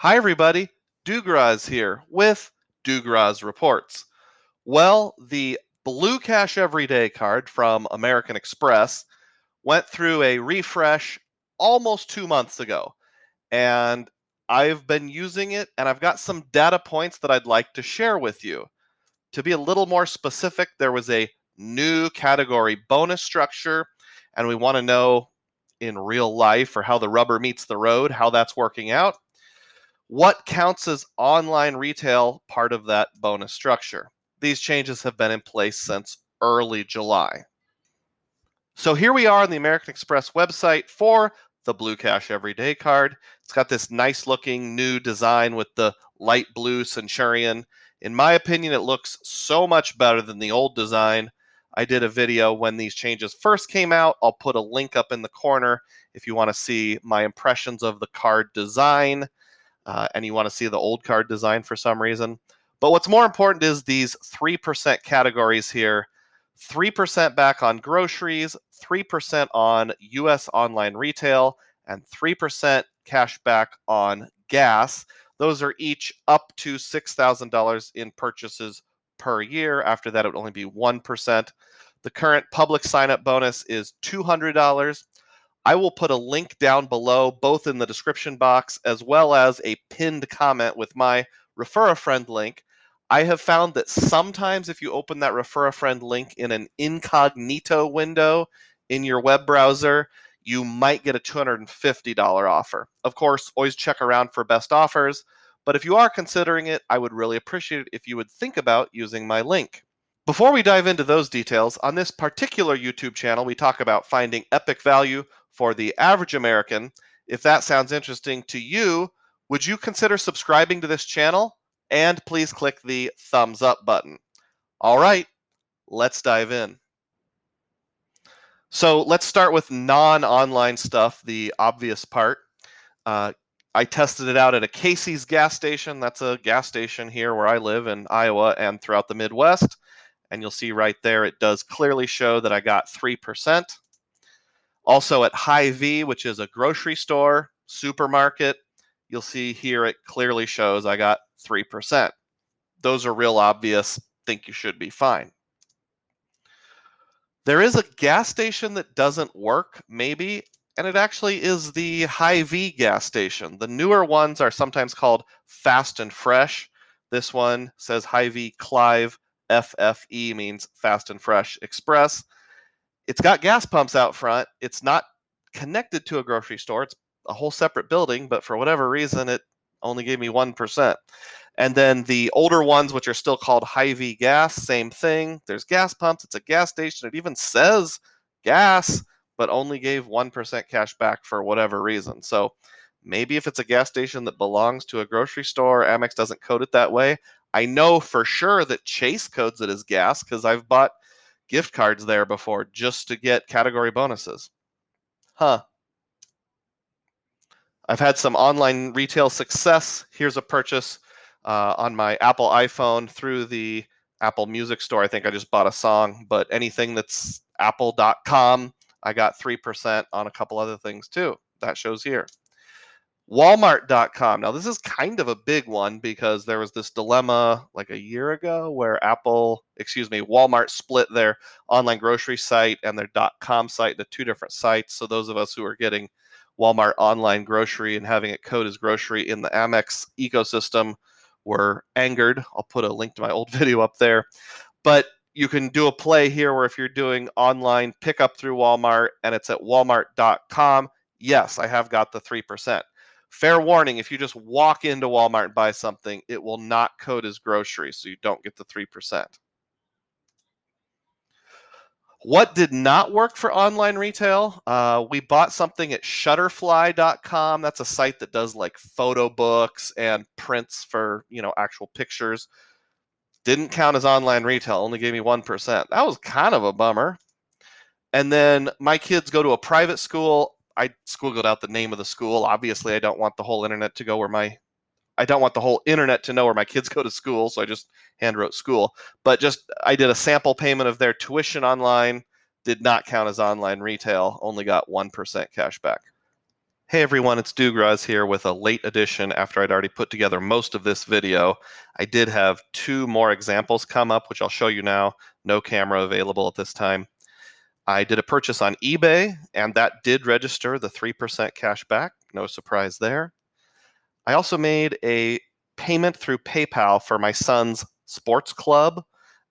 Hi, everybody. Dugraz here with Dugraz Reports. Well, the Blue Cash Everyday card from American Express went through a refresh almost 2 months ago, and I've been using it, and I've got some data points that I'd like to share with you. To be a little more specific, there was a new category bonus structure, and we want to know in real life, or how the rubber meets the road, how that's working out. What counts as online retail part of that bonus structure? These changes have been in place since early July. So here we are on the American Express website for the Blue Cash Everyday card. It's got this nice looking new design with the light blue Centurion. In my opinion, it looks so much better than the old design. I did a video when these changes first came out. I'll put a link up in the corner if you want to see my impressions of the card design. And you want to see the old card design for some reason. But what's more important is these 3% categories here. 3% back on groceries, 3% on US online retail, and 3% cash back on gas. Those are each up to $6,000 in purchases per year. After that, it would only be 1%. The current public sign-up bonus is $200. I will put a link down below, both in the description box as well as a pinned comment with my refer a friend link. I have found that sometimes if you open that refer a friend link in an incognito window in your web browser, you might get a $250 offer. Of course, always check around for best offers, but if you are considering it, I would really appreciate it if you would think about using my link. Before we dive into those details, on this particular YouTube channel, we talk about finding epic value for the average American. If that sounds interesting to you, would you consider subscribing to this channel? And please click the thumbs up button. All right, let's dive in. So let's start with non-online stuff, the obvious part. I tested it out at a Casey's gas station. That's a gas station here where I live in Iowa and throughout the Midwest. And you'll see right there, it does clearly show that I got 3%. Also at Hy-Vee, which is a grocery store, supermarket, you'll see here it clearly shows I got 3%. Those are real obvious, think you should be fine. There is a gas station that doesn't work, maybe, and it actually is the Hy-Vee gas station. The newer ones are sometimes called Fast and Fresh. This one says Hy-Vee Clive, FFE means Fast and Fresh Express. It's got gas pumps out front. It's not connected to a grocery store. It's a whole separate building, but for whatever reason, it only gave me 1%. And then the older ones, which are still called Hy-Vee gas, same thing. There's gas pumps. It's a gas station. It even says gas, but only gave 1% cash back for whatever reason. So maybe if it's a gas station that belongs to a grocery store, Amex doesn't code it that way. I know for sure that Chase codes it as gas because I've bought gift cards there before just to get category bonuses. I've had some online retail success. Here's a purchase on my Apple iPhone through the Apple Music Store. I think I just bought a song, but anything that's apple.com, I got 3% on a couple other things too. That shows here. Walmart.com. Now, this is kind of a big one because there was this dilemma like a year ago where Walmart split their online grocery site and their .com site into two different sites. So those of us who are getting Walmart online grocery and having it code as grocery in the Amex ecosystem were angered. I'll put a link to my old video up there. But you can do a play here where if you're doing online pickup through Walmart and it's at walmart.com, yes, I have got the 3%. Fair warning, if you just walk into Walmart and buy something, it will not code as grocery, so you don't get the 3%. What did not work for online retail? We bought something at shutterfly.com. That's a site that does like photo books and prints for, actual pictures. Didn't count as online retail, only gave me 1%. That was kind of a bummer. And then my kids go to a private school. I squiggled out the name of the school. Obviously, I don't want the whole internet to know where my kids go to school, so I just handwrote school. But I did a sample payment of their tuition online, did not count as online retail, only got 1% cash back. Hey everyone, it's Dugraz here with a late edition after I'd already put together most of this video. I did have two more examples come up, which I'll show you now. No camera available at this time. I did a purchase on eBay, and that did register the 3% cash back. No surprise there. I also made a payment through PayPal for my son's sports club,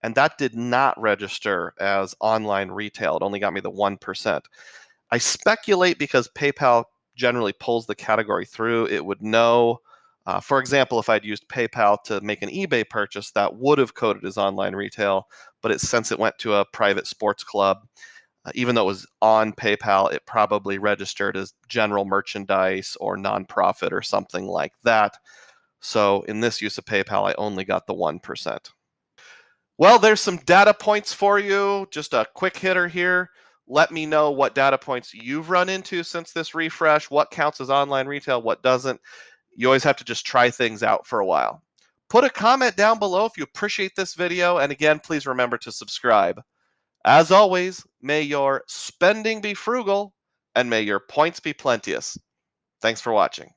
and that did not register as online retail. It only got me the 1%. I speculate because PayPal generally pulls the category through, it would know. For example, if I'd used PayPal to make an eBay purchase, that would have coded as online retail, but since it went to a private sports club, even though it was on PayPal, it probably registered as general merchandise or nonprofit or something like that. So in this use of PayPal, I only got the 1%. Well, there's some data points for you. Just a quick hitter here. Let me know what data points you've run into since this refresh, what counts as online retail, what doesn't. You always have to just try things out for a while. Put a comment down below if you appreciate this video, and again, please remember to subscribe. As always, may your spending be frugal, and may your points be plenteous. Thanks for watching.